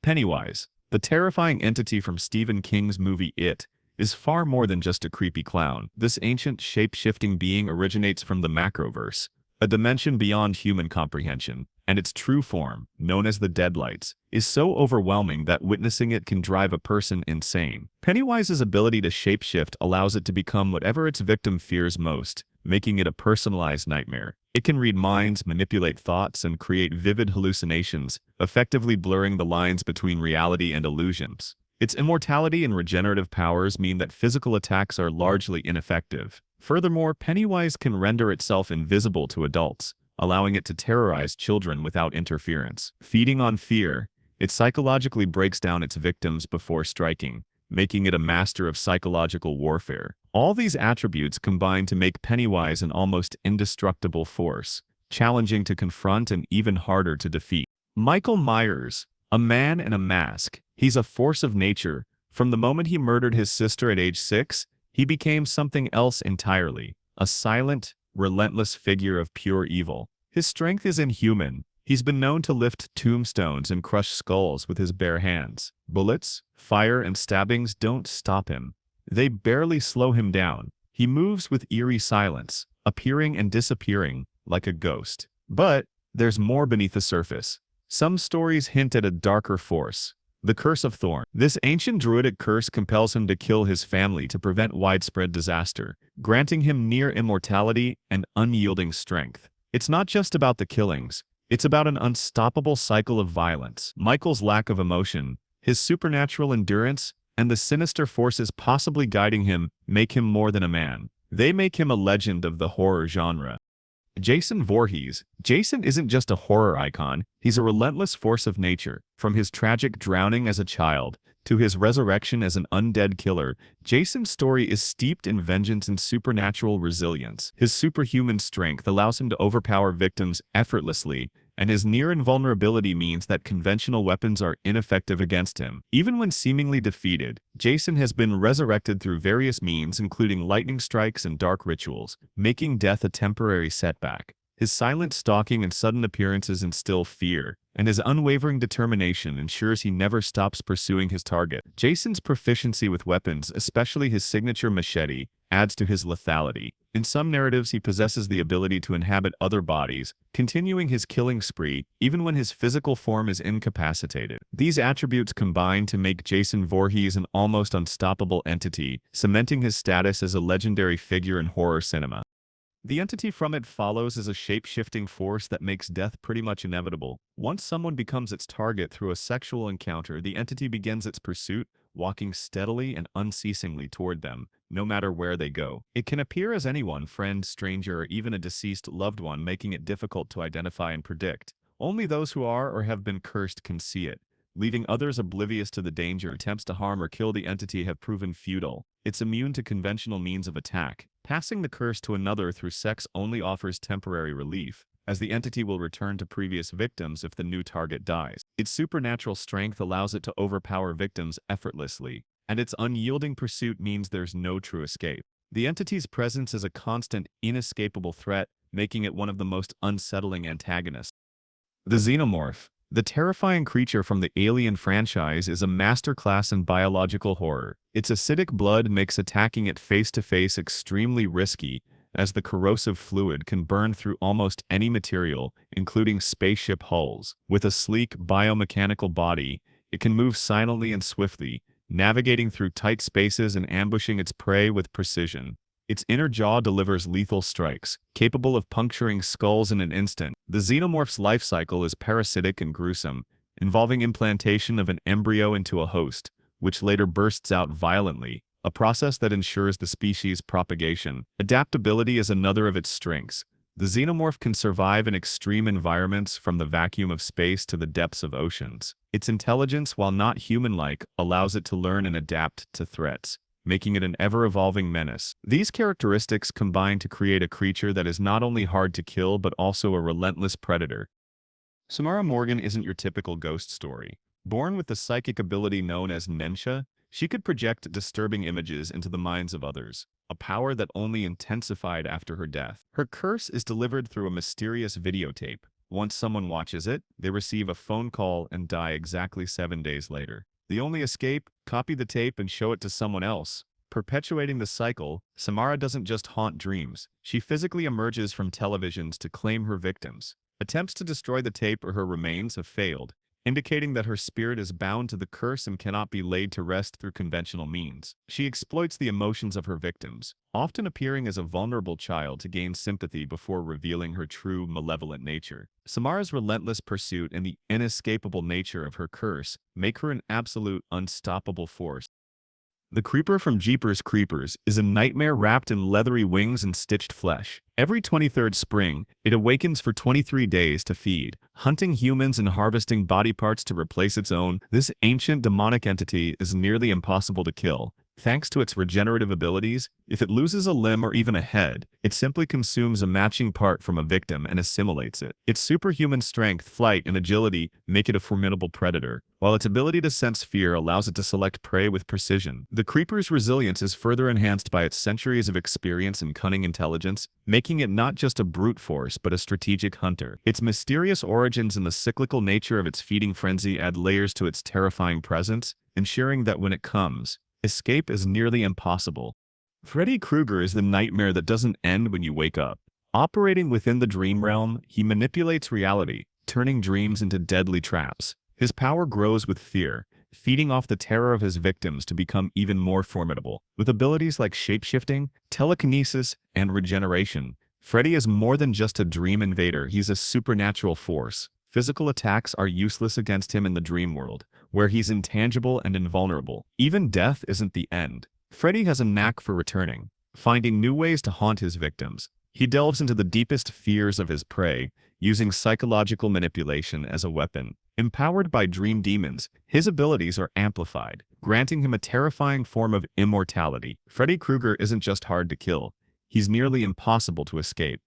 Pennywise, the terrifying entity from Stephen King's movie It, is far more than just a creepy clown. This ancient, shape-shifting being originates from the Macroverse, a dimension beyond human comprehension, and its true form, known as the Deadlights, is so overwhelming that witnessing it can drive a person insane. Pennywise's ability to shapeshift allows it to become whatever its victim fears most, making it a personalized nightmare. It can read minds, manipulate thoughts, and create vivid hallucinations, effectively blurring the lines between reality and illusions. Its immortality and regenerative powers mean that physical attacks are largely ineffective. Furthermore, Pennywise can render itself invisible to adults, allowing it to terrorize children without interference. Feeding on fear, it psychologically breaks down its victims before striking, making it a master of psychological warfare. All these attributes combine to make Pennywise an almost indestructible force, challenging to confront and even harder to defeat. Michael Myers, a man in a mask. He's a force of nature. From the moment he murdered his sister at age 6, he became something else entirely, a silent, relentless figure of pure evil. His strength is inhuman. He's been known to lift tombstones and crush skulls with his bare hands. Bullets, fire, and stabbings don't stop him. They barely slow him down. He moves with eerie silence, appearing and disappearing like a ghost. But there's more beneath the surface. Some stories hint at a darker force. The Curse of Thorn. This ancient druidic curse compels him to kill his family to prevent widespread disaster, granting him near immortality and unyielding strength. It's not just about the killings. It's about an unstoppable cycle of violence. Michael's lack of emotion, his supernatural endurance, and the sinister forces possibly guiding him make him more than a man. They make him a legend of the horror genre. Jason Voorhees. Jason isn't just a horror icon, he's a relentless force of nature. From his tragic drowning as a child to his resurrection as an undead killer, Jason's story is steeped in vengeance and supernatural resilience. His superhuman strength allows him to overpower victims effortlessly, and his near invulnerability means that conventional weapons are ineffective against him. Even when seemingly defeated, Jason has been resurrected through various means, including lightning strikes and dark rituals, making death a temporary setback. His silent stalking and sudden appearances instill fear, and his unwavering determination ensures he never stops pursuing his target. Jason's proficiency with weapons, especially his signature machete, adds to his lethality. In some narratives, he possesses the ability to inhabit other bodies, continuing his killing spree even when his physical form is incapacitated. These attributes combine to make Jason Voorhees an almost unstoppable entity, cementing his status as a legendary figure in horror cinema. The entity from It Follows is a shape-shifting force that makes death pretty much inevitable. Once someone becomes its target through a sexual encounter, the entity begins its pursuit, walking steadily and unceasingly toward them, no matter where they go. It can appear as anyone, friend, stranger, or even a deceased loved one, making it difficult to identify and predict. Only those who are or have been cursed can see it, leaving others oblivious to the danger. Attempts to harm or kill the entity have proven futile. It's immune to conventional means of attack. Passing the curse to another through sex only offers temporary relief, as the entity will return to previous victims if the new target dies. Its supernatural strength allows it to overpower victims effortlessly, and its unyielding pursuit means there's no true escape. The entity's presence is a constant, inescapable threat, making it one of the most unsettling antagonists. The Xenomorph. The terrifying creature from the Alien franchise is a masterclass in biological horror. Its acidic blood makes attacking it face-to-face extremely risky, as the corrosive fluid can burn through almost any material, including spaceship hulls. With a sleek, biomechanical body, it can move silently and swiftly, navigating through tight spaces and ambushing its prey with precision. Its inner jaw delivers lethal strikes, capable of puncturing skulls in an instant. The Xenomorph's life cycle is parasitic and gruesome, involving implantation of an embryo into a host, which later bursts out violently, a process that ensures the species' propagation. Adaptability is another of its strengths. The Xenomorph can survive in extreme environments, from the vacuum of space to the depths of oceans. Its intelligence, while not human-like, allows it to learn and adapt to threats, making it an ever-evolving menace. These characteristics combine to create a creature that is not only hard to kill but also a relentless predator. Samara Morgan isn't your typical ghost story. Born with the psychic ability known as Nensha, she could project disturbing images into the minds of others, a power that only intensified after her death. Her curse is delivered through a mysterious videotape, Once someone watches it, they receive a phone call and die exactly 7 days later. The only escape? Copy the tape and show it to someone else. Perpetuating the cycle, Samara doesn't just haunt dreams. She physically emerges from televisions to claim her victims. Attempts to destroy the tape or her remains have failed, indicating that her spirit is bound to the curse and cannot be laid to rest through conventional means. She exploits the emotions of her victims, often appearing as a vulnerable child to gain sympathy before revealing her true malevolent nature. Samara's relentless pursuit and the inescapable nature of her curse make her an absolute unstoppable force. The Creeper from Jeepers Creepers is a nightmare wrapped in leathery wings and stitched flesh. Every 23rd spring, it awakens for 23 days to feed, hunting humans and harvesting body parts to replace its own. This ancient demonic entity is nearly impossible to kill. Thanks to its regenerative abilities, if it loses a limb or even a head, it simply consumes a matching part from a victim and assimilates it. Its superhuman strength, flight, and agility make it a formidable predator, while its ability to sense fear allows it to select prey with precision. The Creeper's resilience is further enhanced by its centuries of experience and cunning intelligence, making it not just a brute force but a strategic hunter. Its mysterious origins and the cyclical nature of its feeding frenzy add layers to its terrifying presence, ensuring that when it comes, escape is nearly impossible. Freddy Krueger is the nightmare that doesn't end when you wake up. Operating within the dream realm, he manipulates reality, turning dreams into deadly traps. His power grows with fear, feeding off the terror of his victims to become even more formidable. With abilities like shapeshifting, telekinesis, and regeneration, Freddy is more than just a dream invader, he's a supernatural force. Physical attacks are useless against him in the dream world, where he's intangible and invulnerable. Even death isn't the end. Freddy has a knack for returning, finding new ways to haunt his victims. He delves into the deepest fears of his prey, using psychological manipulation as a weapon. Empowered by dream demons, his abilities are amplified, granting him a terrifying form of immortality. Freddy Krueger isn't just hard to kill, he's nearly impossible to escape.